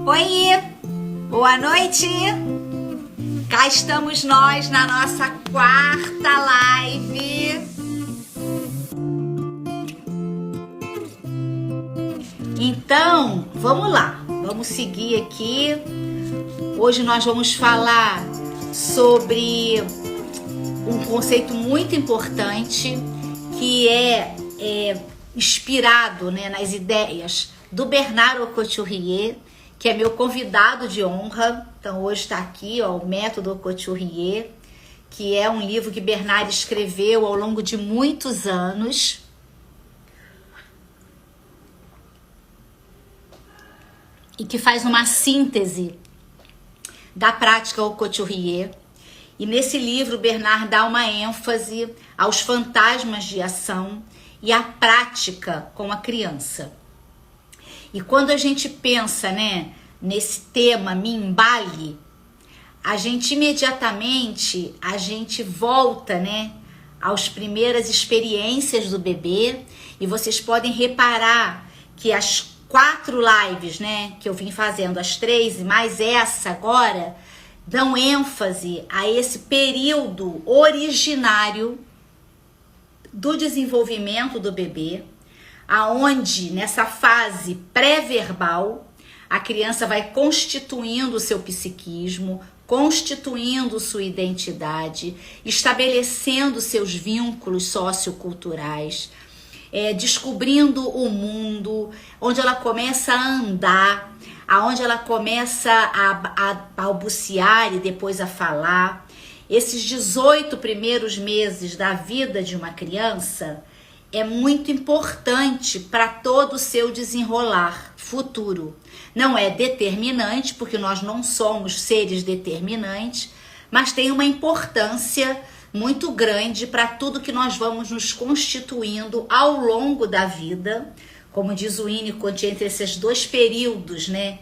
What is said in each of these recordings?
Oi, boa noite. Cá estamos nós na nossa quarta live. Então, vamos lá, vamos seguir aqui. Hoje nós vamos falar sobre um conceito muito importante que é inspirado, né, nas ideias do Bernard Couturier, que é meu convidado de honra. Então hoje está aqui, ó, o Método Couturier, que é um livro que Bernard escreveu ao longo de muitos anos. E que faz uma síntese da prática Couturier. E nesse livro, Bernard dá uma ênfase aos fantasmas de ação e à prática com a criança. E quando a gente pensa, né, nesse tema Mimbali, a gente imediatamente volta, né, às primeiras experiências do bebê. E vocês podem reparar que as 4 lives, né, que eu vim fazendo, as 3 e mais essa agora, dão ênfase a esse período originário do desenvolvimento do bebê, aonde nessa fase pré-verbal a criança vai constituindo o seu psiquismo, constituindo sua identidade, estabelecendo seus vínculos socioculturais, descobrindo o mundo, onde ela começa a andar, aonde ela começa a balbuciar e depois a falar. Esses 18 primeiros meses da vida de uma criança é muito importante para todo o seu desenrolar futuro. Não é determinante, porque nós não somos seres determinantes, mas tem uma importância muito grande para tudo que nós vamos nos constituindo ao longo da vida. Como diz o Winnicott, entre esses 2 períodos, né,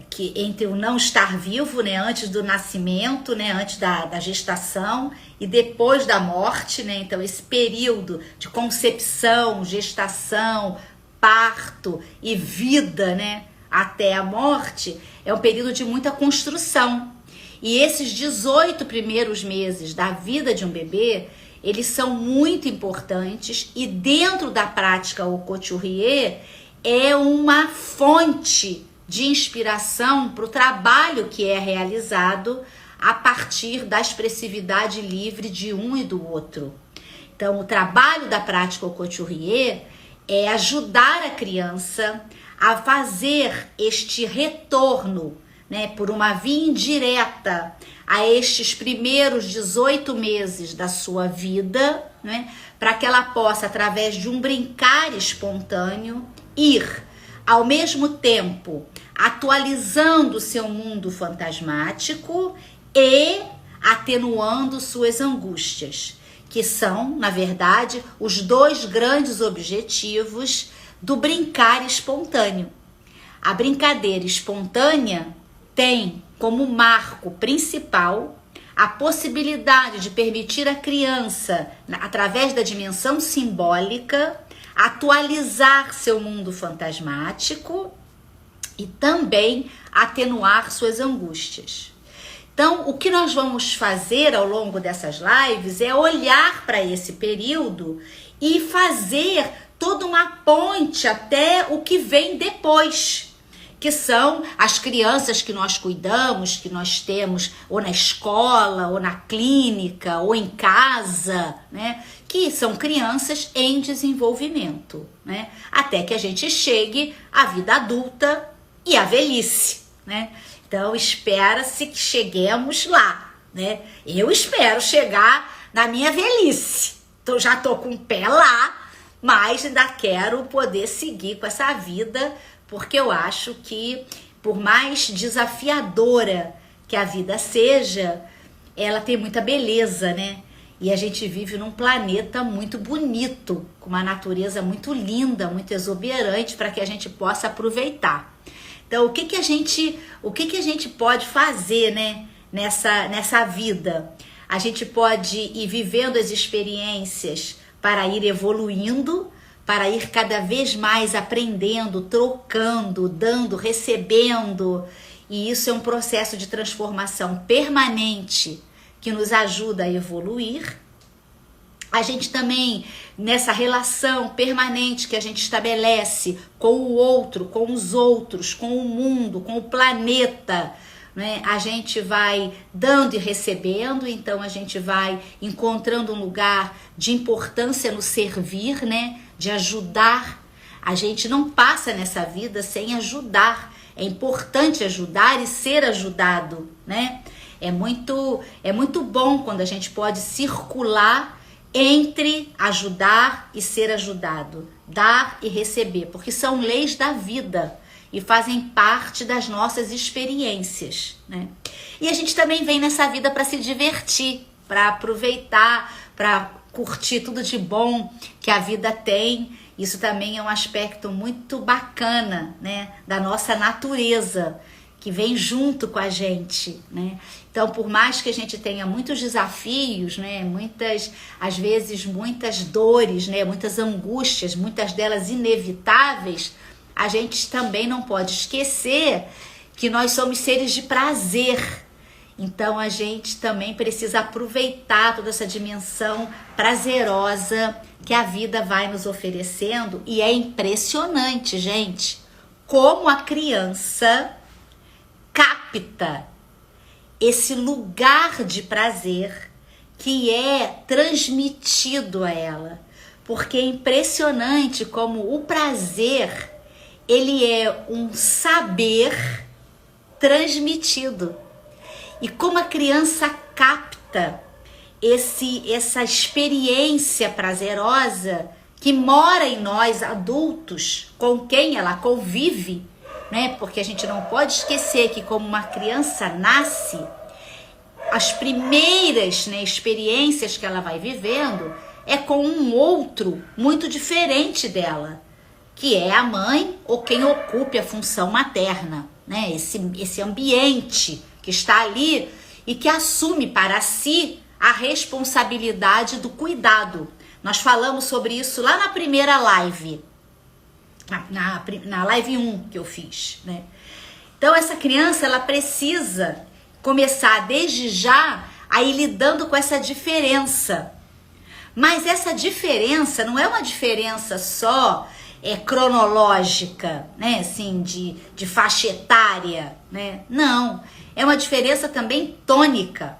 que entre o não estar vivo, né, antes do nascimento, né, antes da gestação e depois da morte, né, então esse período de concepção, gestação, parto e vida, né, até a morte, é um período de muita construção. E esses 18 primeiros meses da vida de um bebê, eles são muito importantes, e dentro da prática Couturier é uma fonte de inspiração para o trabalho que é realizado a partir da expressividade livre de um e do outro. Então, o trabalho da prática Couturier é ajudar a criança a fazer este retorno, né, por uma via indireta a estes primeiros 18 meses da sua vida, né, para que ela possa, através de um brincar espontâneo, ir, ao mesmo tempo, atualizando o seu mundo fantasmático e atenuando suas angústias, que são, na verdade, os 2 grandes objetivos do brincar espontâneo. A brincadeira espontânea tem como marco principal a possibilidade de permitir à criança, através da dimensão simbólica, atualizar seu mundo fantasmático e também atenuar suas angústias. Então, o que nós vamos fazer ao longo dessas lives é olhar para esse período e fazer toda uma ponte até o que vem depois, que são as crianças que nós cuidamos, que nós temos ou na escola, ou na clínica, ou em casa, né? Que são crianças em desenvolvimento, né? Até que a gente chegue à vida adulta e à velhice, né? Então, espera-se que cheguemos lá, né? Eu espero chegar na minha velhice. Então, já tô com o pé lá, mas ainda quero poder seguir com essa vida, porque eu acho que, por mais desafiadora que a vida seja, ela tem muita beleza, né? E a gente vive num planeta muito bonito, com uma natureza muito linda, muito exuberante, para que a gente possa aproveitar. Então, o que a gente pode fazer, né, nessa vida? A gente pode ir vivendo as experiências para ir evoluindo, para ir cada vez mais aprendendo, trocando, dando, recebendo. E isso é um processo de transformação permanente que nos ajuda a evoluir. A gente também, nessa relação permanente que a gente estabelece com o outro, com os outros, com o mundo, com o planeta, né? A gente vai dando e recebendo, então a gente vai encontrando um lugar de importância no servir, né? De ajudar. A gente não passa nessa vida sem ajudar. É importante ajudar e ser ajudado, né? É muito bom quando a gente pode circular entre ajudar e ser ajudado, dar e receber, porque são leis da vida e fazem parte das nossas experiências, né? E a gente também vem nessa vida para se divertir, para aproveitar, para curtir tudo de bom que a vida tem. Isso também é um aspecto muito bacana, né, da nossa natureza, que vem junto com a gente, né? Então, por mais que a gente tenha muitos desafios, né, às vezes muitas dores, né, muitas angústias, muitas delas inevitáveis, a gente também não pode esquecer que nós somos seres de prazer. Então, a gente também precisa aproveitar toda essa dimensão prazerosa que a vida vai nos oferecendo. E é impressionante, gente, como a criança capta esse lugar de prazer que é transmitido a ela. Porque é impressionante como o prazer, ele é um saber transmitido. E como a criança capta essa experiência prazerosa que mora em nós adultos, com quem ela convive, né? Porque a gente não pode esquecer que como uma criança nasce, as primeiras, né, experiências que ela vai vivendo é com um outro muito diferente dela, que é a mãe ou quem ocupe a função materna, né? Esse ambiente que está ali e que assume para si a responsabilidade do cuidado. Nós falamos sobre isso lá na primeira live, na live 1 que eu fiz, né? Então essa criança, ela precisa começar desde já a ir lidando com essa diferença. Mas essa diferença não é uma diferença só cronológica, né? Assim, de faixa etária, né? Não, é uma diferença também tônica.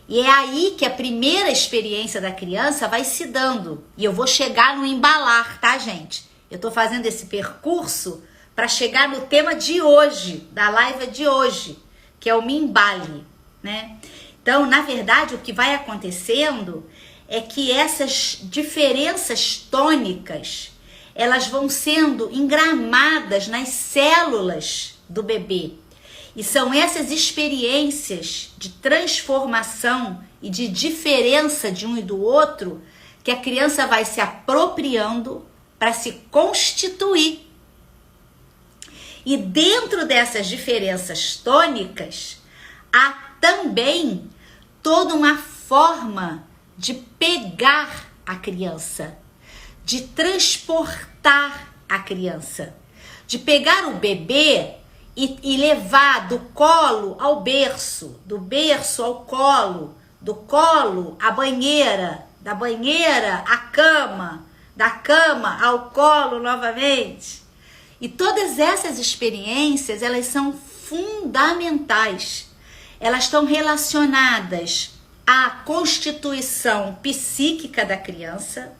E é aí que a primeira experiência da criança vai se dando. E eu vou chegar no embalar, tá, gente? Eu tô fazendo esse percurso para chegar no tema de hoje, da live de hoje, que é o Me Embale, né? Então, na verdade, o que vai acontecendo é que essas diferenças tônicas, elas vão sendo engramadas nas células do bebê. E são essas experiências de transformação e de diferença de um e do outro que a criança vai se apropriando para se constituir. E dentro dessas diferenças tônicas, há também toda uma forma de pegar a criança, de transportar a criança, de pegar o bebê e levar do colo ao berço, do berço ao colo, do colo à banheira, da banheira à cama, da cama ao colo novamente. E todas essas experiências, elas são fundamentais. Elas estão relacionadas à constituição psíquica da criança,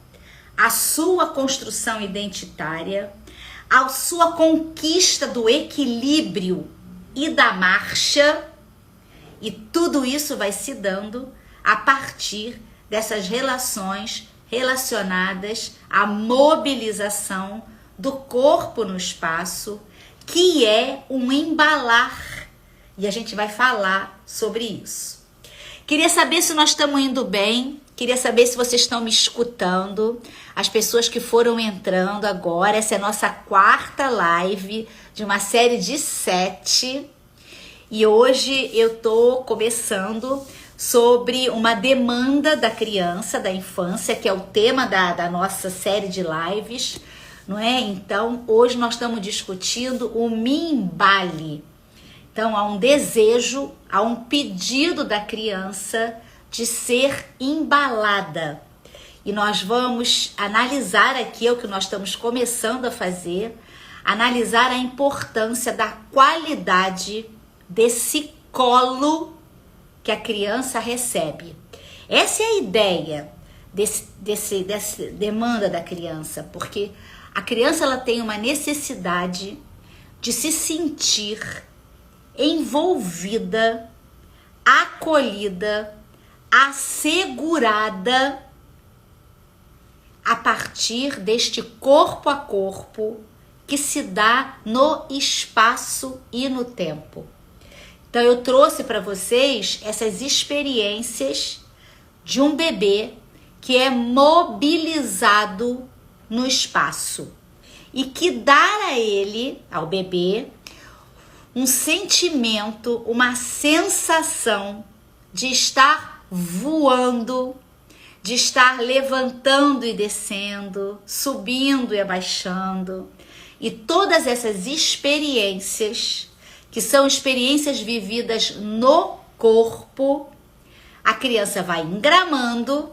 à sua construção identitária, à sua conquista do equilíbrio e da marcha, e tudo isso vai se dando a partir dessas relações relacionadas à mobilização do corpo no espaço, que é um embalar, e a gente vai falar sobre isso. Queria saber se nós estamos indo bem, queria saber se vocês estão me escutando, as pessoas que foram entrando agora. Essa é a nossa 4ª live de uma série de 7, e hoje eu tô começando sobre uma demanda da criança, da infância, que é o tema da nossa série de lives, não é? Então, hoje nós estamos discutindo o mimbale. Então, há um desejo, há um pedido da criança de ser embalada. E nós vamos analisar aqui, é o que nós estamos começando a fazer, analisar a importância da qualidade desse colo que a criança recebe. Essa é a ideia dessa demanda da criança, porque a criança ela tem uma necessidade de se sentir envolvida, acolhida, assegurada a partir deste corpo a corpo que se dá no espaço e no tempo. Então eu trouxe para vocês essas experiências de um bebê que é mobilizado no espaço e que dá a ele, ao bebê, um sentimento, uma sensação de estar voando, de estar levantando e descendo, subindo e abaixando. E todas essas experiências, que são experiências vividas no corpo, a criança vai engramando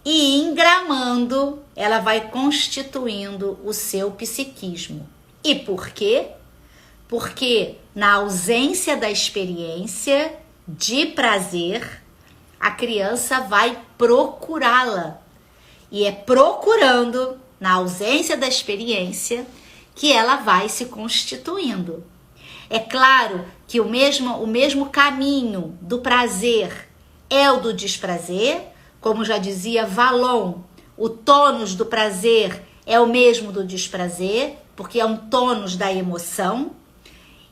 e engramando, ela vai constituindo o seu psiquismo. E por quê? Porque na ausência da experiência de prazer, a criança vai procurá-la. E é procurando, na ausência da experiência, que ela vai se constituindo. É claro que o mesmo caminho do prazer é o do desprazer, como já dizia Vallon, o tônus do prazer é o mesmo do desprazer, porque é um tônus da emoção,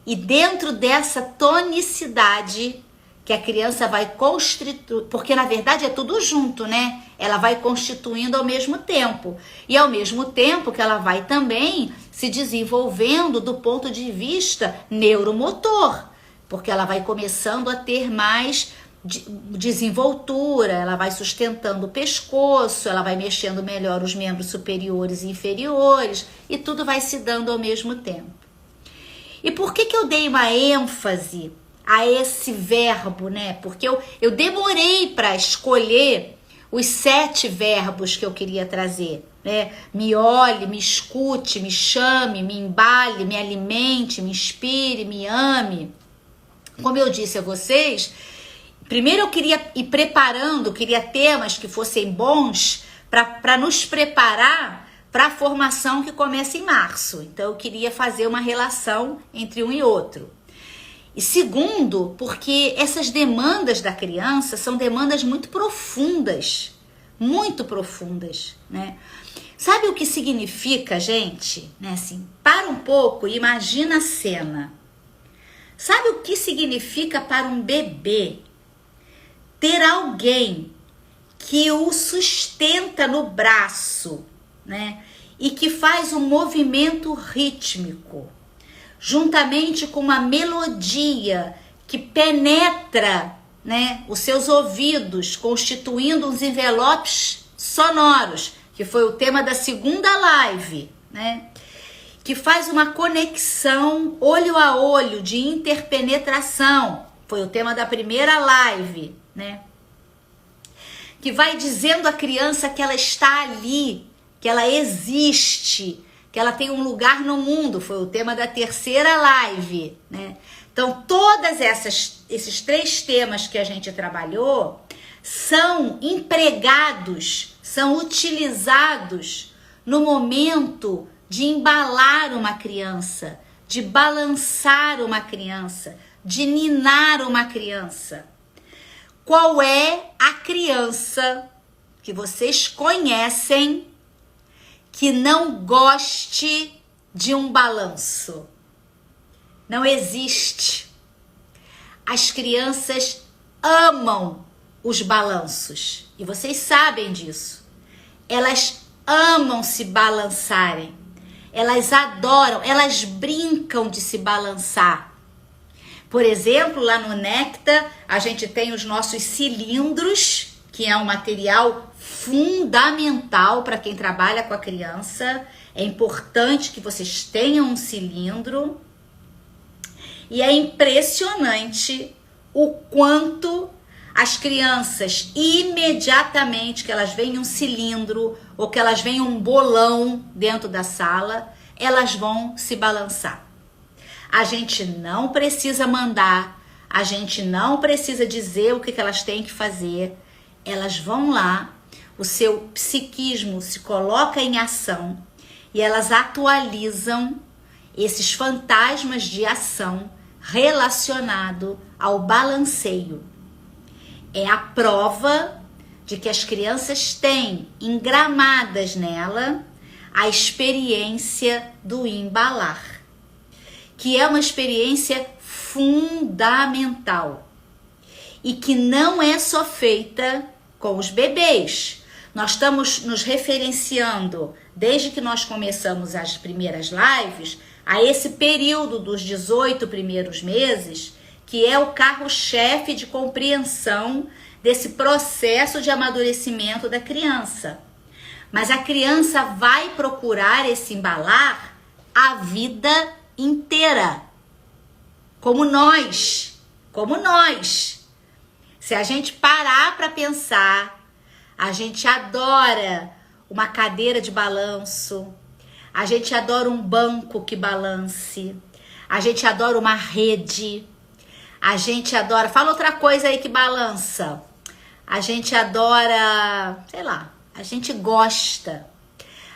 e dentro dessa tonicidade que a criança vai constituir, porque na verdade é tudo junto, né? Ela vai constituindo ao mesmo tempo, e ao mesmo tempo que ela vai também se desenvolvendo do ponto de vista neuromotor, porque ela vai começando a ter mais desenvoltura, ela vai sustentando o pescoço, ela vai mexendo melhor os membros superiores e inferiores, e tudo vai se dando ao mesmo tempo. E por que eu dei uma ênfase a esse verbo, né? Porque eu demorei para escolher os 7 verbos que eu queria trazer, né? Me olhe, me escute, me chame, me embale, me alimente, me inspire, me ame. Como eu disse a vocês, primeiro eu queria ir preparando, queria temas que fossem bons para nos preparar para a formação que começa em março. Então eu queria fazer uma relação entre um e outro. E segundo, porque essas demandas da criança são demandas muito profundas, né? Sabe o que significa, gente? Né? Assim, para um pouco e imagina a cena. Sabe o que significa para um bebê ter alguém que o sustenta no braço, né? E que faz um movimento rítmico, juntamente com uma melodia que penetra, né, os seus ouvidos, constituindo uns envelopes sonoros, que foi o tema da segunda live, né? Que faz uma conexão olho a olho, de interpenetração, foi o tema da primeira live, né? Que vai dizendo à criança que ela está ali, que ela existe, que ela tem um lugar no mundo, foi o tema da terceira live, né? Então, todas esses 3 temas que a gente trabalhou são empregados, são utilizados no momento de embalar uma criança, de balançar uma criança, de ninar uma criança. Qual é a criança que vocês conhecem que não goste de um balanço? Não existe. As crianças amam os balanços e vocês sabem disso. Elas amam se balançarem. Elas adoram, elas brincam de se balançar. Por exemplo, lá no Necta, a gente tem os nossos cilindros, que é um material fundamental para quem trabalha com a criança. É importante que vocês tenham um cilindro. E é impressionante o quanto as crianças, imediatamente que elas veem um cilindro ou que elas veem um bolão dentro da sala, elas vão se balançar. A gente não precisa mandar, a gente não precisa dizer o que elas têm que fazer. Elas vão lá, o seu psiquismo se coloca em ação e elas atualizam esses fantasmas de ação relacionado ao balanceio. É a prova de que as crianças têm engramadas nela a experiência do embalar, que é uma experiência fundamental e que não é só feita com os bebês. Nós estamos nos referenciando, desde que nós começamos as primeiras lives, a esse período dos 18 primeiros meses, que é o carro-chefe de compreensão desse processo de amadurecimento da criança. Mas a criança vai procurar esse embalar a vida inteira, como nós. Se a gente parar para pensar, a gente adora uma cadeira de balanço, a gente adora um banco que balance, a gente adora uma rede, a gente adora... Fala outra coisa aí que balança. A gente adora, sei lá, a gente gosta.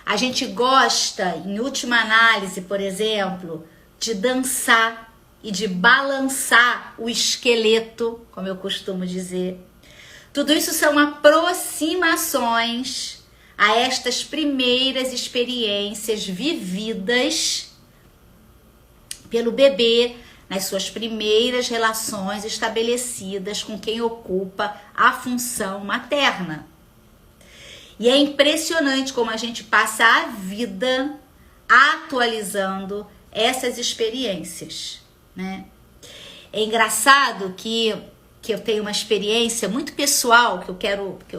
A gente gosta, em última análise, por exemplo, de dançar e de balançar o esqueleto, como eu costumo dizer. Tudo isso são aproximações a estas primeiras experiências vividas pelo bebê nas suas primeiras relações estabelecidas com quem ocupa a função materna. E é impressionante como a gente passa a vida atualizando essas experiências, né? É engraçado que eu tenho uma experiência muito pessoal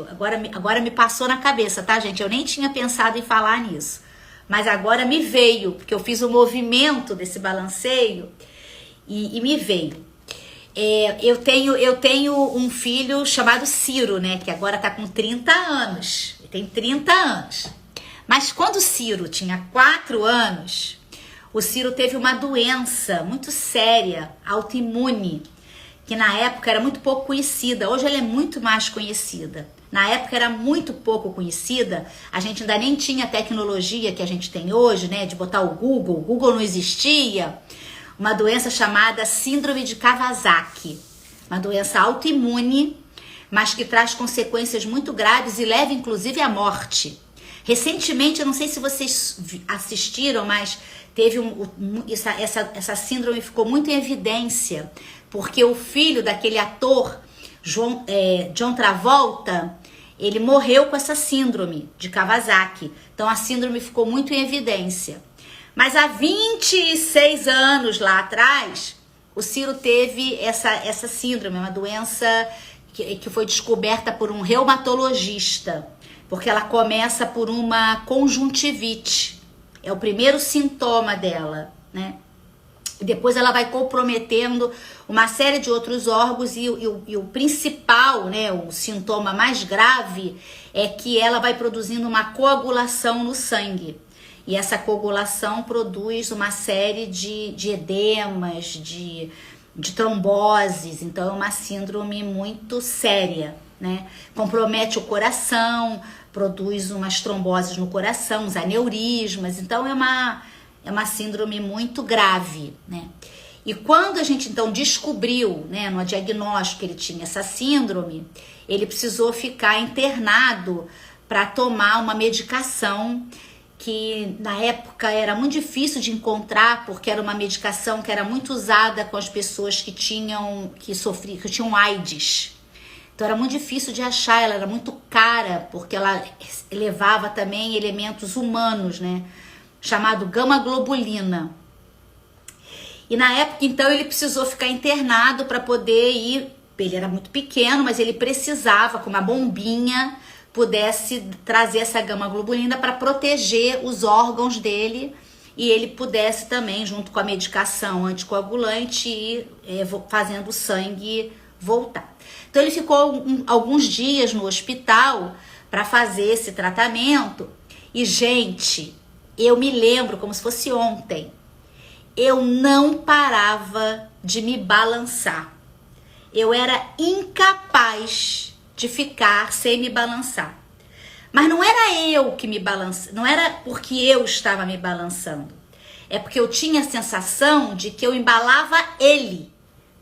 agora me passou na cabeça, tá, gente? Eu nem tinha pensado em falar nisso, mas agora me veio, porque eu fiz o movimento desse balanceio e me veio. Eu tenho um filho chamado Ciro, né? Que agora tá com 30 anos. Ele tem 30 anos. Mas quando o Ciro tinha 4 anos, o Ciro teve uma doença muito séria, autoimune, que na época era muito pouco conhecida. Hoje ela é muito mais conhecida. Na época era muito pouco conhecida. A gente ainda nem tinha a tecnologia que a gente tem hoje, né? De botar o Google não existia. Uma doença chamada síndrome de Kawasaki. Uma doença autoimune, mas que traz consequências muito graves e leva inclusive à morte. Recentemente, eu não sei se vocês assistiram, mas teve essa síndrome ficou muito em evidência, porque o filho daquele ator, John Travolta, ele morreu com essa síndrome de Kawasaki. Então a síndrome ficou muito em evidência. Mas há 26 anos lá atrás, o Ciro teve essa síndrome, uma doença que foi descoberta por um reumatologista, porque ela começa por uma conjuntivite. É o primeiro sintoma dela, né? E depois ela vai comprometendo uma série de outros órgãos e o principal, né, o sintoma mais grave é que ela vai produzindo uma coagulação no sangue. E essa coagulação produz uma série de edemas, de tromboses. Então é uma síndrome muito séria, né? Compromete o coração, produz umas tromboses no coração, uns aneurismas. Então é uma síndrome muito grave, né? E quando a gente então descobriu, né, no diagnóstico que ele tinha essa síndrome, ele precisou ficar internado para tomar uma medicação que na época era muito difícil de encontrar, porque era uma medicação que era muito usada com as pessoas que tinham AIDS. Então era muito difícil de achar, ela era muito cara, porque ela levava também elementos humanos, né? Chamado gama-globulina. E na época, então, ele precisou ficar internado para poder ir. Ele era muito pequeno, mas ele precisava, com uma bombinha, pudesse trazer essa gama-globulina para proteger os órgãos dele e ele pudesse também, junto com a medicação anticoagulante, ir fazendo o sangue voltar. Então ele ficou alguns dias no hospital para fazer esse tratamento. E, gente, eu me lembro como se fosse ontem. Eu não parava de me balançar. Eu era incapaz de ficar sem me balançar. Mas não era eu que me balançava, não era porque eu estava me balançando. É porque eu tinha a sensação de que eu embalava ele.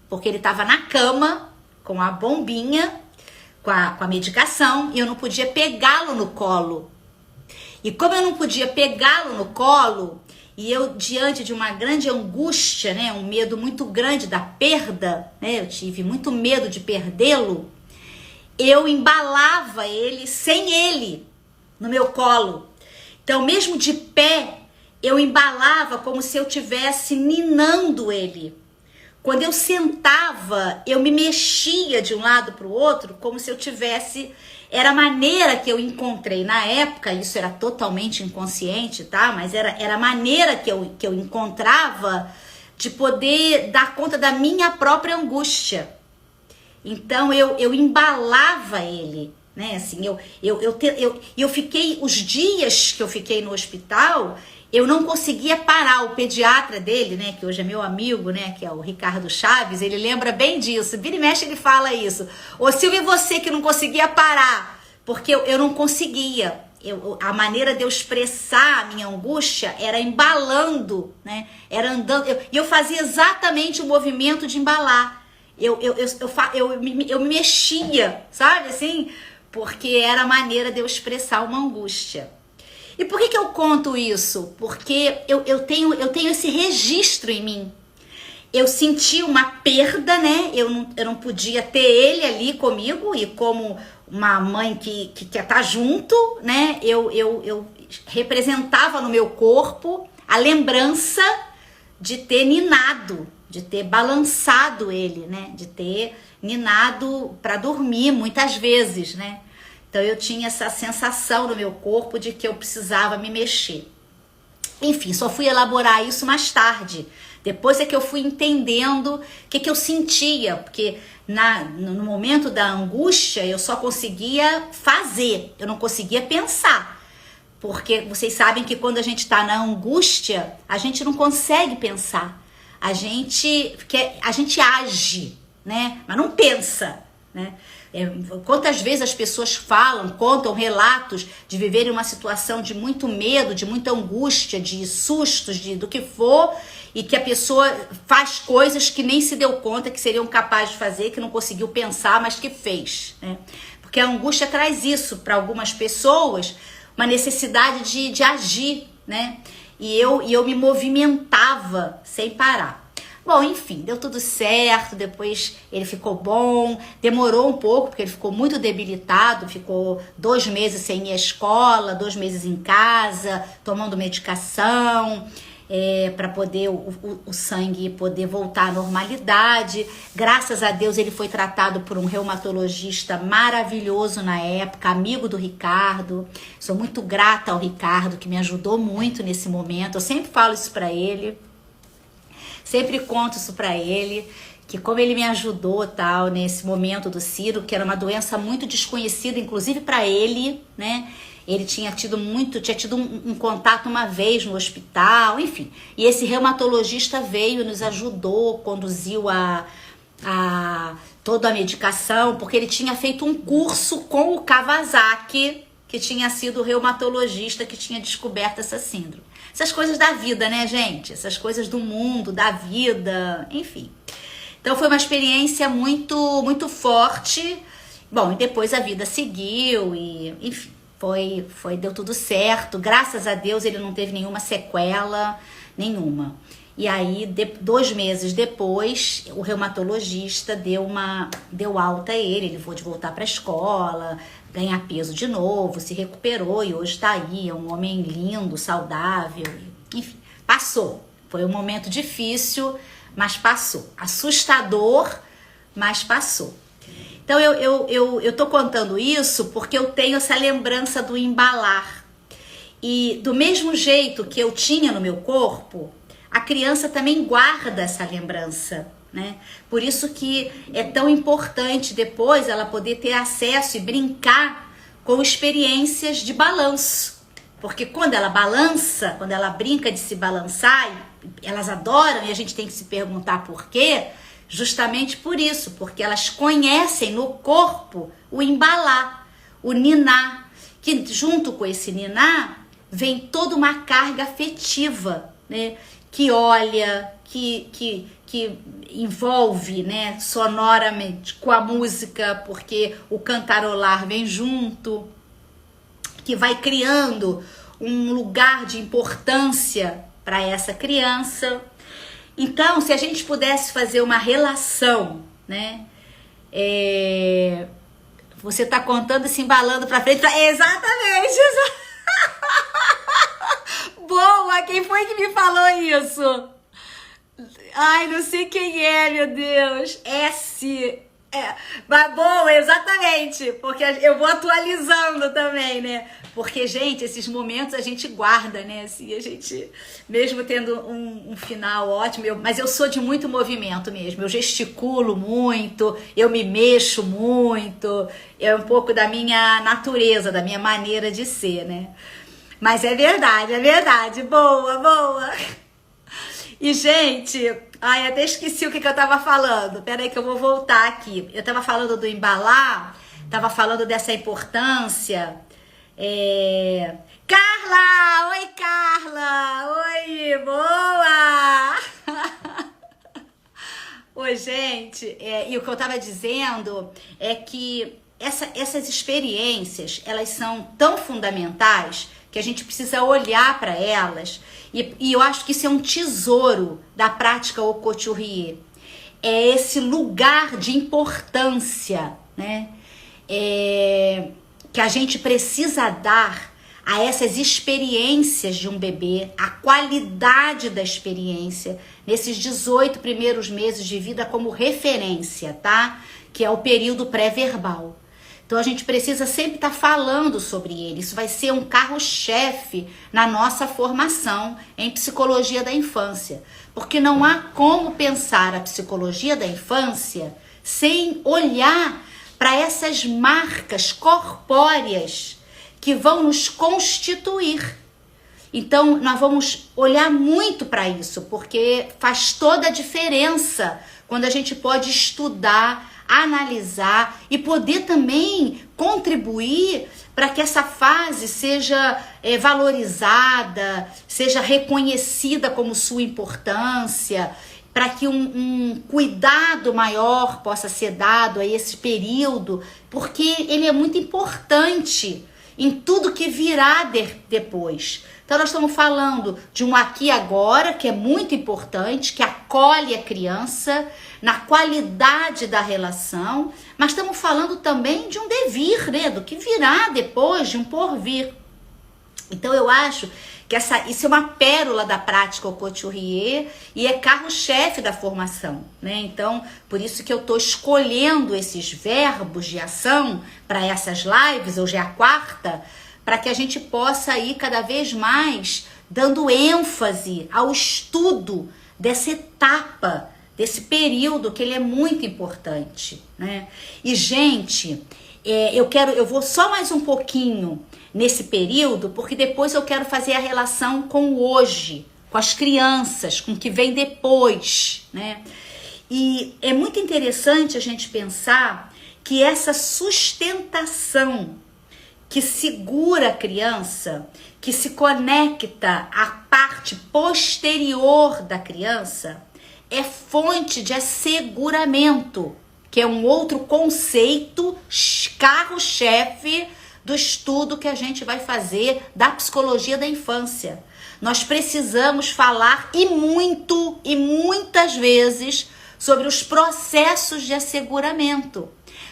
Porque ele estava na cama, com a bombinha, com a medicação, e eu não podia pegá-lo no colo. E como eu não podia pegá-lo no colo, e eu, diante de uma grande angústia, né, um medo muito grande da perda, né, eu tive muito medo de perdê-lo, eu embalava ele sem ele no meu colo. Então, mesmo de pé, eu embalava como se eu estivesse ninando ele. Quando eu sentava, eu me mexia de um lado para o outro, como se eu tivesse... Era a maneira que eu encontrei na época, isso era totalmente inconsciente, tá? Mas era a maneira que eu encontrava de poder dar conta da minha própria angústia. Então eu embalava ele, né? Assim, eu fiquei, os dias que eu fiquei no hospital, eu não conseguia parar. O pediatra dele, né, que hoje é meu amigo, né, que é o Ricardo Chaves, ele lembra bem disso. Vira e mexe, ele fala isso. Ô Silvia, você que não conseguia parar, porque eu não conseguia. A maneira de eu expressar a minha angústia era embalando, né? Era andando. E eu fazia exatamente o movimento de embalar. Eu me mexia, sabe assim? Porque era a maneira de eu expressar uma angústia. E por que eu conto isso? Porque eu tenho esse registro em mim. Eu senti uma perda, né? Eu não podia ter ele ali comigo, e como uma mãe que quer estar junto, né? Eu representava no meu corpo a lembrança de ter ninado, de ter balançado ele, né? De ter ninado para dormir muitas vezes, né? Então eu tinha essa sensação no meu corpo de que eu precisava me mexer. Enfim, só fui elaborar isso mais tarde. Depois é que eu fui entendendo o que eu sentia, porque no momento da angústia eu só conseguia fazer, eu não conseguia pensar. Porque vocês sabem que quando a gente está na angústia, a gente não consegue pensar. A gente age, né? Mas não pensa, né? Quantas vezes as pessoas contam relatos de viverem uma situação de muito medo, de muita angústia, de sustos, do que for, e que a pessoa faz coisas que nem se deu conta que seriam capazes de fazer, que não conseguiu pensar, mas que fez, né? Porque a angústia traz isso para algumas pessoas, uma necessidade de agir, né? E eu me movimentava sem parar. Bom, enfim, deu tudo certo, depois ele ficou bom, demorou um pouco, porque ele ficou muito debilitado, ficou 2 meses sem ir à escola, 2 meses em casa, tomando medicação, para poder o sangue poder voltar à normalidade. Graças a Deus ele foi tratado por um reumatologista maravilhoso na época, amigo do Ricardo. Sou muito grata ao Ricardo, que me ajudou muito nesse momento. Eu sempre falo isso para ele. Sempre conto isso pra ele, que como ele me ajudou tal nesse momento do Ciro, que era uma doença muito desconhecida, inclusive para ele, né? Ele tinha tido um contato uma vez no hospital, enfim. E esse reumatologista veio, nos ajudou, conduziu toda a medicação, porque ele tinha feito um curso com o Kawasaki, que tinha sido o reumatologista que tinha descoberto essa síndrome. Essas coisas da vida, né, gente? Essas coisas do mundo, da vida, enfim. Então foi uma experiência muito, muito forte. Bom, e depois a vida seguiu e, enfim, deu tudo certo. Graças a Deus ele não teve nenhuma sequela, nenhuma. E aí, 2 meses depois, o reumatologista deu alta a ele pôde voltar para a escola, ganhar peso de novo, se recuperou e hoje está aí, é um homem lindo, saudável, enfim, passou. Foi um momento difícil, mas passou. Assustador, mas passou. Então eu tô contando isso porque eu tenho essa lembrança do embalar. E do mesmo jeito que eu tinha no meu corpo, a criança também guarda essa lembrança, né? Por isso que é tão importante depois ela poder ter acesso e brincar com experiências de balanço. Porque quando ela balança, quando ela brinca de se balançar, elas adoram e a gente tem que se perguntar por quê. Justamente por isso, porque elas conhecem no corpo o embalar, o ninar, que junto com esse ninar vem toda uma carga afetiva, né? Que olha, que envolve, né, sonoramente com a música, porque o cantarolar vem junto, que vai criando um lugar de importância para essa criança. Então, se a gente pudesse fazer uma relação, né? Você tá contando e se embalando para frente. Exatamente! Boa! Quem foi que me falou isso? Ai, não sei quem é, meu Deus. Mas boa, exatamente. Porque eu vou atualizando também, né? Porque, gente, esses momentos a gente guarda, né? Assim, a gente, mesmo tendo um final ótimo, mas eu sou de muito movimento mesmo. Eu gesticulo muito, eu me mexo muito. É um pouco da minha natureza, da minha maneira de ser, né? Mas é verdade, é verdade. Boa, boa. E, gente, ai, até esqueci o que eu tava falando. Pera aí que eu vou voltar aqui. Eu tava falando do embalar, tava falando dessa importância. Carla! Oi, Carla! Oi, boa! Oi, gente. E o que eu tava dizendo é que essas experiências, elas são tão fundamentais que a gente precisa olhar para elas, e eu acho que isso é um tesouro da prática Ocochurrier. É esse lugar de importância, né? Que a gente precisa dar a essas experiências de um bebê, a qualidade da experiência, nesses 18 primeiros meses de vida como referência, tá? Que é o período pré-verbal. Então a gente precisa sempre estar falando sobre ele. Isso vai ser um carro-chefe na nossa formação em psicologia da infância. Porque não há como pensar a psicologia da infância sem olhar para essas marcas corpóreas que vão nos constituir. Então nós vamos olhar muito para isso, porque faz toda a diferença quando a gente pode estudar, analisar e poder também contribuir para que essa fase seja valorizada, seja reconhecida como sua importância, para que um cuidado maior possa ser dado a esse período, porque ele é muito importante em tudo que virá depois. Então nós estamos falando de um aqui e agora, que é muito importante, que acolhe a criança na qualidade da relação, mas estamos falando também de um devir, né? Do que virá depois, de um porvir. Então eu acho que isso é uma pérola da prática Ocochurrier e é carro-chefe da formação, né? Então, por isso que eu estou escolhendo esses verbos de ação para essas lives, hoje é a quarta, para que a gente possa ir cada vez mais dando ênfase ao estudo dessa etapa, desse período, que ele é muito importante, né? E, gente, eu vou só mais um pouquinho nesse período, porque depois eu quero fazer a relação com o hoje, com as crianças, com o que vem depois, né? E é muito interessante a gente pensar que essa sustentação que segura a criança, que se conecta à parte posterior da criança, é fonte de asseguramento, que é um outro conceito, carro-chefe do estudo que a gente vai fazer da psicologia da infância. Nós precisamos falar e muitas vezes sobre os processos de asseguramento,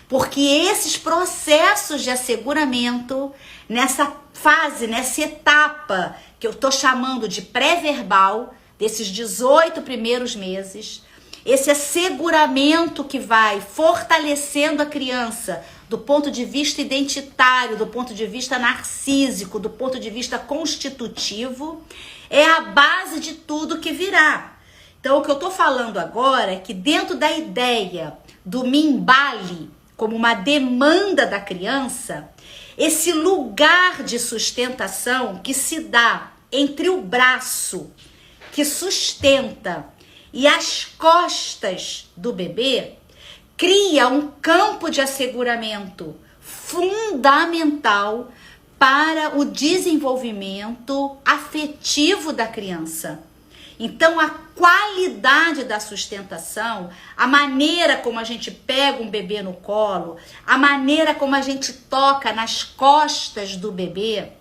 porque esses processos de asseguramento, nessa fase, nessa etapa que eu estou chamando de pré-verbal, desses 18 primeiros meses, esse asseguramento que vai fortalecendo a criança do ponto de vista identitário, do ponto de vista narcísico, do ponto de vista constitutivo, é a base de tudo que virá. Então, o que eu estou falando agora é que dentro da ideia do Minbali como uma demanda da criança, esse lugar de sustentação que se dá entre o braço que sustenta e as costas do bebê, cria um campo de asseguramento fundamental para o desenvolvimento afetivo da criança. Então, a qualidade da sustentação, a maneira como a gente pega um bebê no colo, a maneira como a gente toca nas costas do bebê,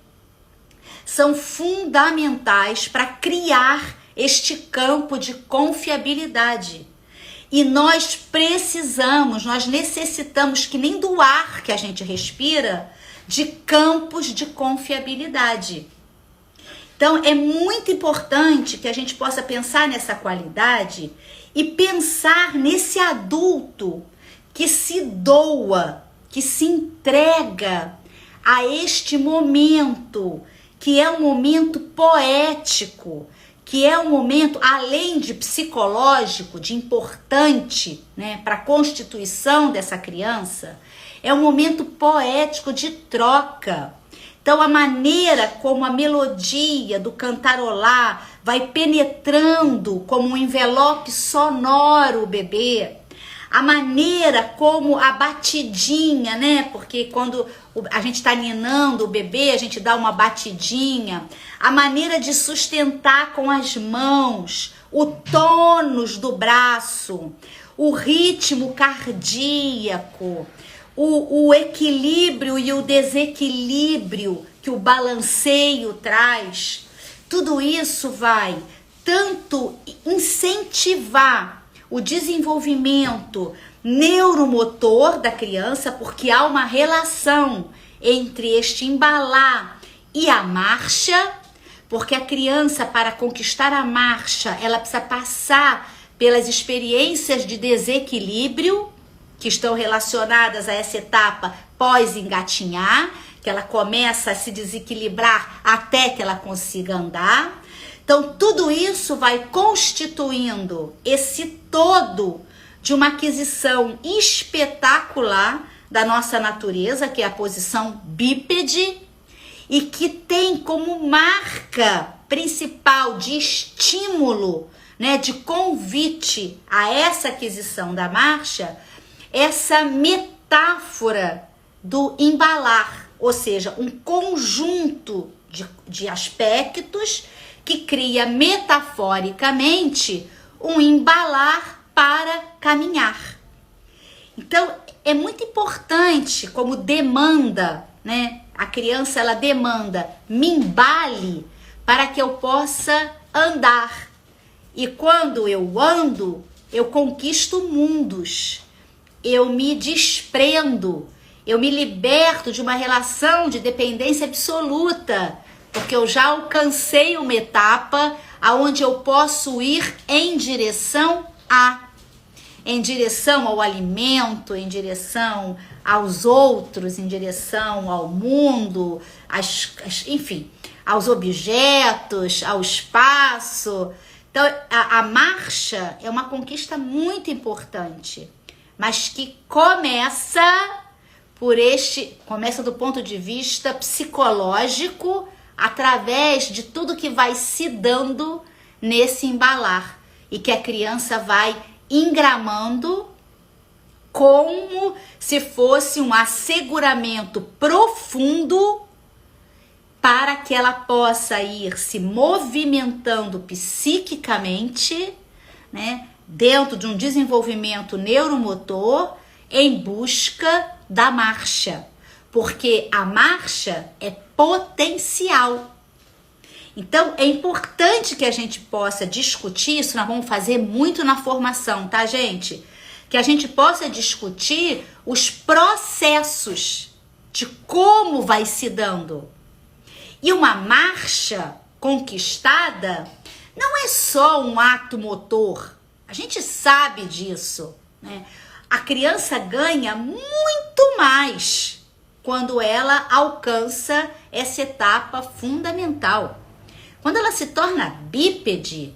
são fundamentais para criar este campo de confiabilidade. E nós necessitamos, que nem do ar que a gente respira, de campos de confiabilidade. Então, é muito importante que a gente possa pensar nessa qualidade e pensar nesse adulto que se doa, que se entrega a este momento, que é um momento poético, que é um momento, além de psicológico, de importante, né, para a constituição dessa criança, é um momento poético de troca. Então, a maneira como a melodia do cantarolar vai penetrando como um envelope sonoro o bebê, a maneira como a batidinha, né? Porque quando a gente está ninando o bebê, a gente dá uma batidinha, a maneira de sustentar com as mãos, o tônus do braço, o ritmo cardíaco, o equilíbrio e o desequilíbrio que o balanceio traz, tudo isso vai tanto incentivar o desenvolvimento neuromotor da criança, porque há uma relação entre este embalar e a marcha, porque a criança, para conquistar a marcha, ela precisa passar pelas experiências de desequilíbrio, que estão relacionadas a essa etapa pós-engatinhar, que ela começa a se desequilibrar até que ela consiga andar. Então, tudo isso vai constituindo esse todo de uma aquisição espetacular da nossa natureza, que é a posição bípede, e que tem como marca principal de estímulo, né, de convite a essa aquisição da marcha, essa metáfora do embalar, ou seja, um conjunto de aspectos que cria metaforicamente um embalar para caminhar. Então, é muito importante como demanda, né? A criança, ela demanda, me embale para que eu possa andar. E quando eu ando, eu conquisto mundos. Eu me desprendo, eu me liberto de uma relação de dependência absoluta, porque eu já alcancei uma etapa aonde eu posso ir em direção ao alimento, em direção aos outros, em direção ao mundo, enfim, aos objetos, ao espaço. Então, a marcha é uma conquista muito importante, mas que começa do ponto de vista psicológico, através de tudo que vai se dando nesse embalar, e que a criança vai engramando como se fosse um asseguramento profundo para que ela possa ir se movimentando psiquicamente, né, dentro de um desenvolvimento neuromotor em busca da marcha, porque a marcha é potencial. Então, é importante que a gente possa discutir isso. Nós vamos fazer muito na formação, tá, gente? Que a gente possa discutir os processos de como vai se dando. E uma marcha conquistada não é só um ato motor, A gente sabe disso, né? A criança ganha muito mais quando ela alcança essa etapa fundamental. Quando ela se torna bípede,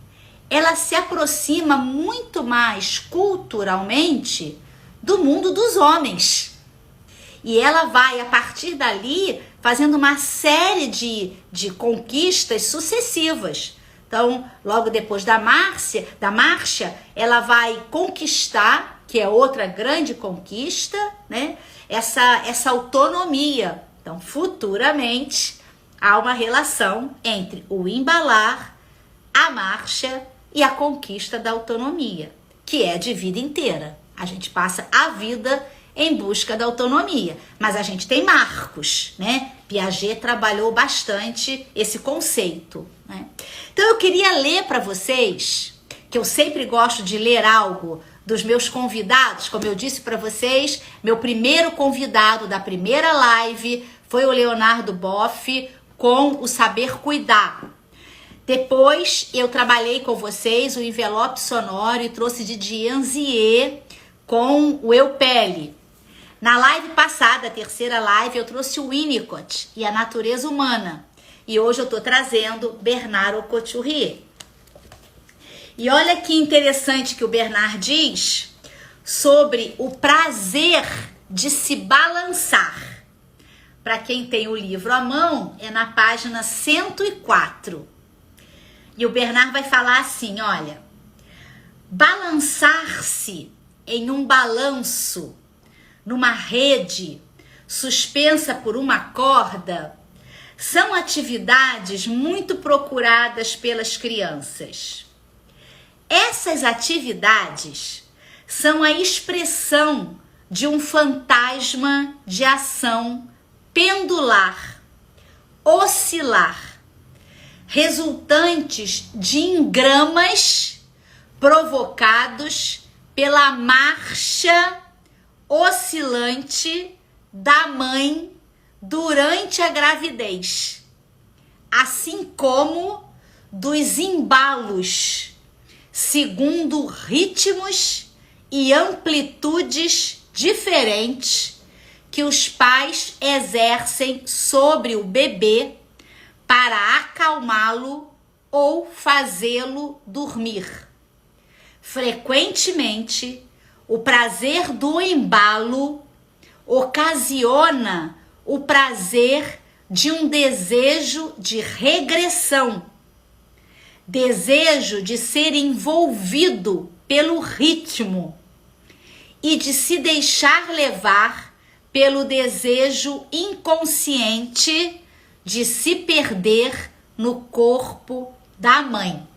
ela se aproxima muito mais culturalmente do mundo dos homens. E ela vai, a partir dali, fazendo uma série de conquistas sucessivas. Então, logo depois da marcha, ela vai conquistar, que é outra grande conquista, né? Essa autonomia. Então, futuramente, há uma relação entre o embalar, a marcha e a conquista da autonomia, que é de vida inteira. A gente passa a vida em busca da autonomia, mas a gente tem marcos, né? Piaget trabalhou bastante esse conceito, né? Então eu queria ler para vocês, que eu sempre gosto de ler algo dos meus convidados, como eu disse para vocês, meu primeiro convidado da primeira live foi o Leonardo Boff com o Saber Cuidar. Depois eu trabalhei com vocês o envelope sonoro e trouxe de Anzier com o Eu Pele. Na live passada, a terceira live, eu trouxe o Winnicott e a natureza humana. E hoje eu estou trazendo Bernard Couturier. E olha que interessante que o Bernard diz sobre o prazer de se balançar. Para quem tem o livro à mão, é na página 104. E o Bernard vai falar assim, olha, balançar-se em um balanço, numa rede, suspensa por uma corda, são atividades muito procuradas pelas crianças. Essas atividades são a expressão de um fantasma de ação pendular, oscilar, resultantes de engramas provocados pela marcha oscilante da mãe durante a gravidez, assim como dos embalos, segundo ritmos e amplitudes diferentes que os pais exercem sobre o bebê para acalmá-lo ou fazê-lo dormir. Frequentemente, o prazer do embalo ocasiona o prazer de um desejo de regressão, desejo de ser envolvido pelo ritmo e de se deixar levar pelo desejo inconsciente de se perder no corpo da mãe.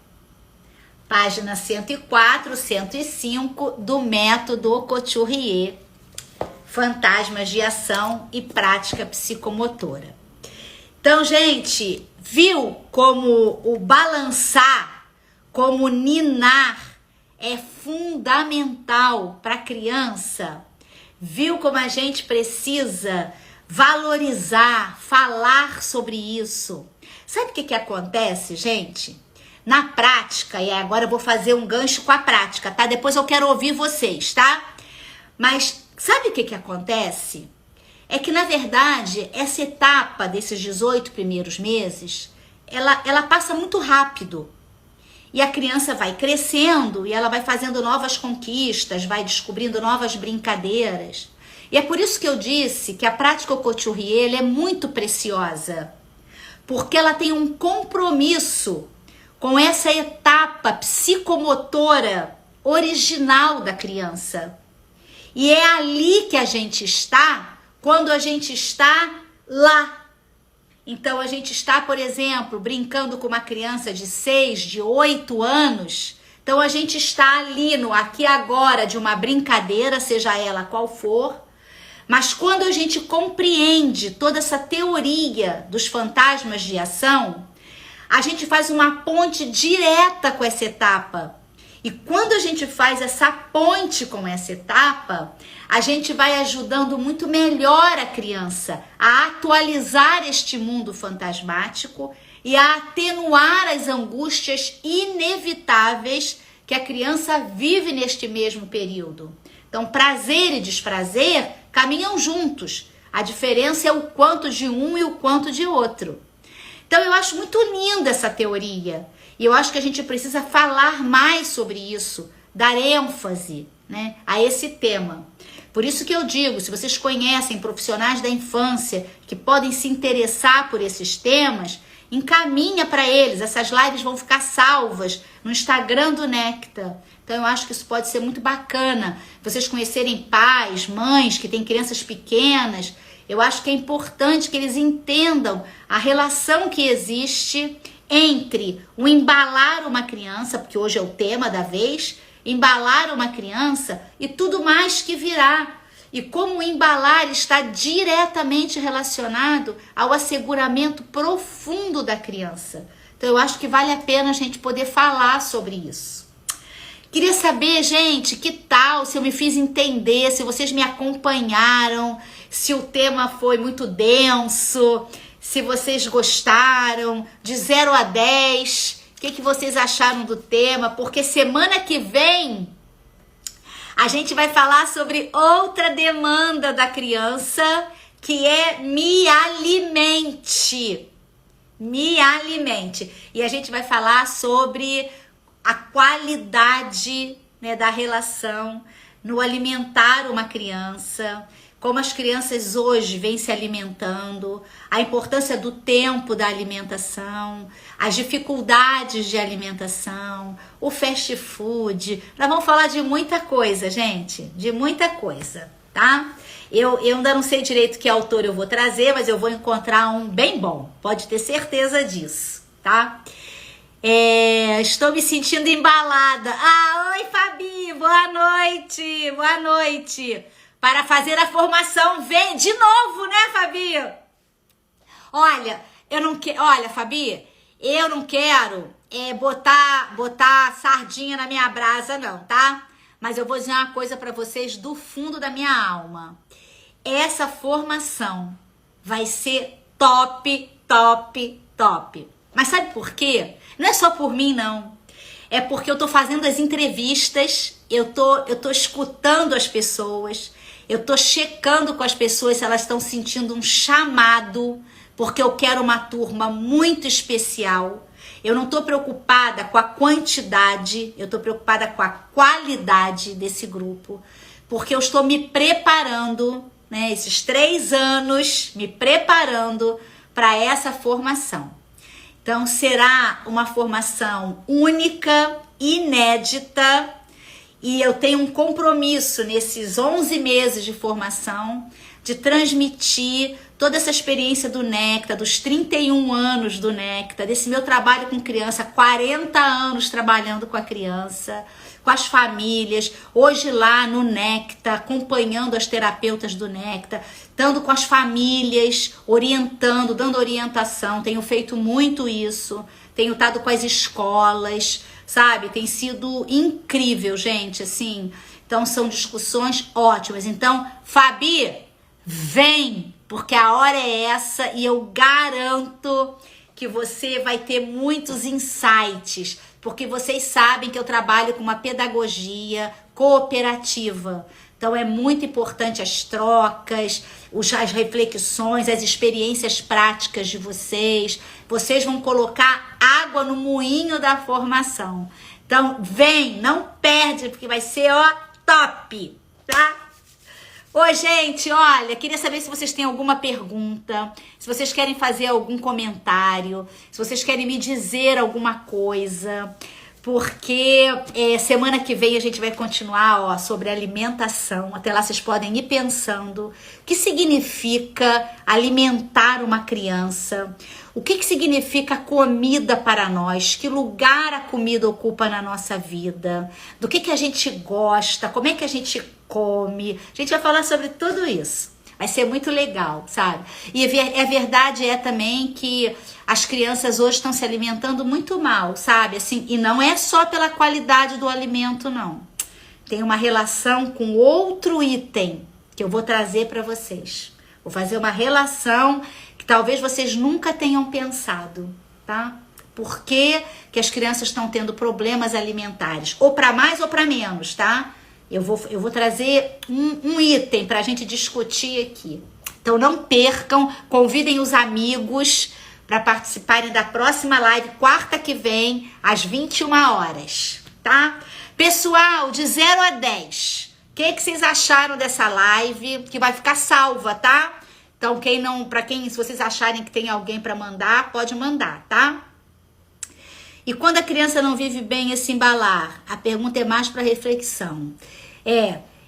Página 104, 105 do método Couturier, Fantasmas de Ação e Prática Psicomotora. Então, gente, viu como o balançar, como ninar é fundamental para a criança? Viu como a gente precisa valorizar, falar sobre isso? Sabe o que acontece, gente? Na prática, e agora eu vou fazer um gancho com a prática, tá? Depois eu quero ouvir vocês, tá? Mas sabe o que acontece? É que, na verdade, essa etapa desses 18 primeiros meses, ela passa muito rápido. E a criança vai crescendo e ela vai fazendo novas conquistas, vai descobrindo novas brincadeiras. E é por isso que eu disse que a prática Couturier ela é muito preciosa. Porque ela tem um compromisso com essa etapa psicomotora original da criança. E é ali que a gente está quando a gente está lá. Então a gente está, por exemplo, brincando com uma criança de 6, de 8 anos. Então a gente está ali no aqui e agora de uma brincadeira, seja ela qual for. Mas quando a gente compreende toda essa teoria dos fantasmas de ação, a gente faz uma ponte direta com essa etapa. E quando a gente faz essa ponte com essa etapa, a gente vai ajudando muito melhor a criança a atualizar este mundo fantasmático e a atenuar as angústias inevitáveis que a criança vive neste mesmo período. Então, prazer e desprazer caminham juntos. A diferença é o quanto de um e o quanto de outro. Então, eu acho muito linda essa teoria. E eu acho que a gente precisa falar mais sobre isso, dar ênfase, né, a esse tema. Por isso que eu digo, se vocês conhecem profissionais da infância que podem se interessar por esses temas, encaminha para eles. Essas lives vão ficar salvas no Instagram do Necta. Então eu acho que isso pode ser muito bacana. Vocês conhecerem pais, mães que têm crianças pequenas, eu acho que é importante que eles entendam a relação que existe entre o embalar uma criança, porque hoje é o tema da vez, embalar uma criança e tudo mais que virá. E como o embalar está diretamente relacionado ao asseguramento profundo da criança. Então eu acho que vale a pena a gente poder falar sobre isso. Queria saber, gente, que tal, se eu me fiz entender, se vocês me acompanharam, se o tema foi muito denso, se vocês gostaram, de 0 a 10, o que vocês acharam do tema, porque semana que vem a gente vai falar sobre outra demanda da criança, que é me alimente. Me alimente. E a gente vai falar sobre a qualidade, né, da relação no alimentar uma criança, como as crianças hoje vêm se alimentando, a importância do tempo da alimentação, as dificuldades de alimentação, o fast food. Nós vamos falar de muita coisa, gente, de muita coisa, tá? Eu ainda não sei direito que autor eu vou trazer, mas eu vou encontrar um bem bom, pode ter certeza disso, tá? Estou me sentindo embalada. Oi, Fabi, boa noite, boa noite. Para fazer a formação, vem de novo, né, Fabi? Olha, Fabi, eu não quero botar sardinha na minha brasa, não, tá? Mas eu vou dizer uma coisa para vocês do fundo da minha alma. Essa formação vai ser top, top, top. Mas sabe por quê? Não é só por mim, não. É porque eu tô fazendo as entrevistas, eu tô escutando as pessoas, eu tô checando com as pessoas se elas estão sentindo um chamado, porque eu quero uma turma muito especial. Eu não tô preocupada com a quantidade, eu tô preocupada com a qualidade desse grupo, porque eu estou me preparando, né, esses 3 anos, me preparando para essa formação. Então, será uma formação única, inédita, e eu tenho um compromisso nesses 11 meses de formação de transmitir toda essa experiência do Necta, dos 31 anos do Necta, desse meu trabalho com criança, 40 anos trabalhando com a criança, com as famílias, hoje lá no Necta, acompanhando as terapeutas do Necta, estando com as famílias, orientando, dando orientação, tenho feito muito isso, tenho estado com as escolas, sabe? Tem sido incrível, gente, assim. Então são discussões ótimas. Então, Fabi, vem, porque a hora é essa e eu garanto que você vai ter muitos insights, porque vocês sabem que eu trabalho com uma pedagogia cooperativa. Então é muito importante as trocas, as reflexões, as experiências práticas de vocês. Vocês vão colocar água no moinho da formação. Então vem, não perde, porque vai ser, ó, top, tá? Oi, gente, olha, queria saber se vocês têm alguma pergunta, se vocês querem fazer algum comentário, se vocês querem me dizer alguma coisa, porque semana que vem a gente vai continuar, ó, sobre alimentação. Até lá vocês podem ir pensando o que significa alimentar uma criança, o que significa comida para nós, que lugar a comida ocupa na nossa vida, do que a gente gosta, como é que a gente come. A gente vai falar sobre tudo isso. Vai ser muito legal, sabe? E a verdade é também que as crianças hoje estão se alimentando muito mal, sabe? Assim, e não é só pela qualidade do alimento, não. Tem uma relação com outro item que eu vou trazer para vocês. Vou fazer uma relação que talvez vocês nunca tenham pensado, tá? Por que as crianças estão tendo problemas alimentares? Ou para mais ou para menos, tá? Eu vou trazer um item para a gente discutir aqui. Então não percam, convidem os amigos para participarem da próxima live, quarta que vem, às 21 horas, tá? Pessoal, de 0 a 10, o que vocês acharam dessa live? Que vai ficar salva, tá? Então, se vocês acharem que tem alguém para mandar, pode mandar, tá? E quando a criança não vive bem esse embalar, a pergunta é mais para reflexão.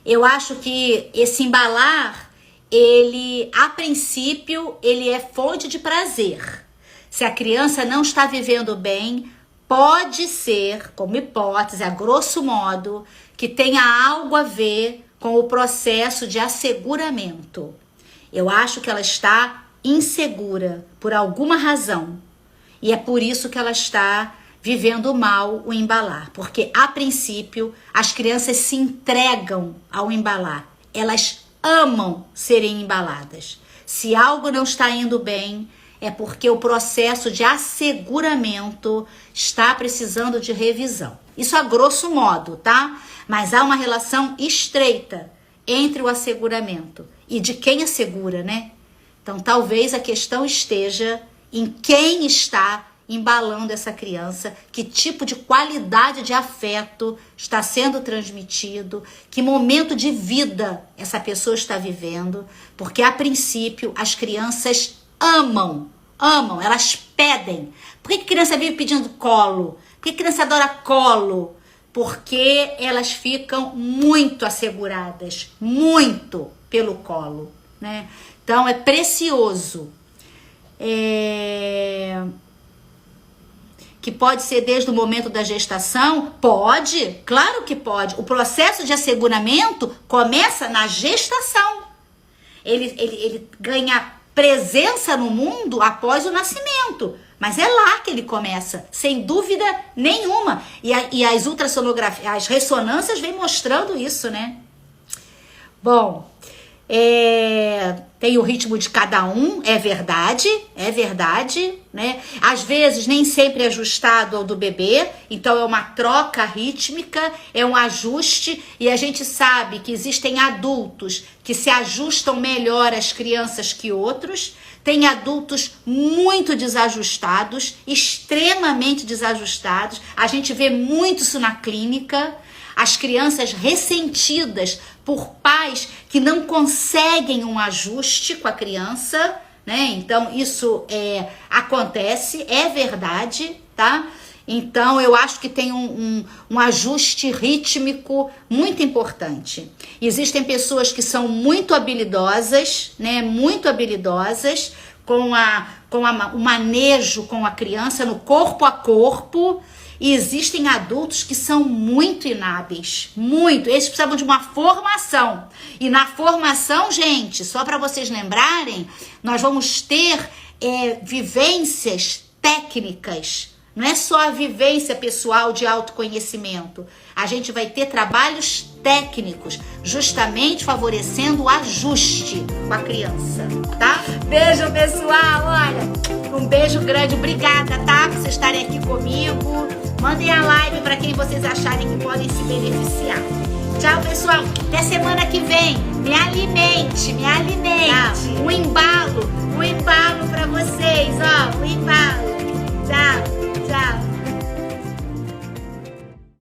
Eu acho que esse embalar, ele, a princípio, ele é fonte de prazer. Se a criança não está vivendo bem, pode ser, como hipótese, a grosso modo, que tenha algo a ver com o processo de asseguramento. Eu acho que ela está insegura por alguma razão. E é por isso que ela está vivendo mal o embalar. Porque, a princípio, as crianças se entregam ao embalar. Elas amam serem embaladas. Se algo não está indo bem, é porque o processo de asseguramento está precisando de revisão. Isso a grosso modo, tá? Mas há uma relação estreita entre o asseguramento e de quem assegura, né? Então, talvez a questão esteja em quem está embalando essa criança, que tipo de qualidade de afeto está sendo transmitido, que momento de vida essa pessoa está vivendo, porque a princípio as crianças amam, elas pedem. Por que a criança vive pedindo colo? Por que a criança adora colo? Porque elas ficam muito asseguradas, muito pelo colo, né? Então é precioso. Que pode ser desde o momento da gestação? Pode, claro que pode. O processo de asseguramento começa na gestação. Ele ganha presença no mundo após o nascimento. Mas é lá que ele começa, sem dúvida nenhuma. E as ultrassonografias, as ressonâncias vêm mostrando isso, né? Bom, tem o ritmo de cada um, é verdade, né? Às vezes nem sempre é ajustado ao do bebê, então é uma troca rítmica, é um ajuste, e a gente sabe que existem adultos que se ajustam melhor às crianças que outros, tem adultos muito desajustados, extremamente desajustados, a gente vê muito isso na clínica, as crianças ressentidas por pais que não conseguem um ajuste com a criança, né? Então isso acontece, é verdade, tá? Então eu acho que tem um ajuste rítmico muito importante. Existem pessoas que são muito habilidosas, né? Muito habilidosas com o manejo com a criança no corpo a corpo. E existem adultos que são muito inábeis, muito. Eles precisavam de uma formação. E na formação, gente, só para vocês lembrarem, nós vamos ter vivências técnicas. Não é só a vivência pessoal de autoconhecimento. A gente vai ter trabalhos técnicos, justamente favorecendo o ajuste com a criança, tá? Beijo, pessoal, olha, um beijo grande, obrigada, tá? Por vocês estarem aqui comigo. Mandem a live para quem vocês acharem que podem se beneficiar. Tchau, pessoal. Até semana que vem. Me alimente. Tchau. Um embalo para vocês, ó. Um embalo. Tchau.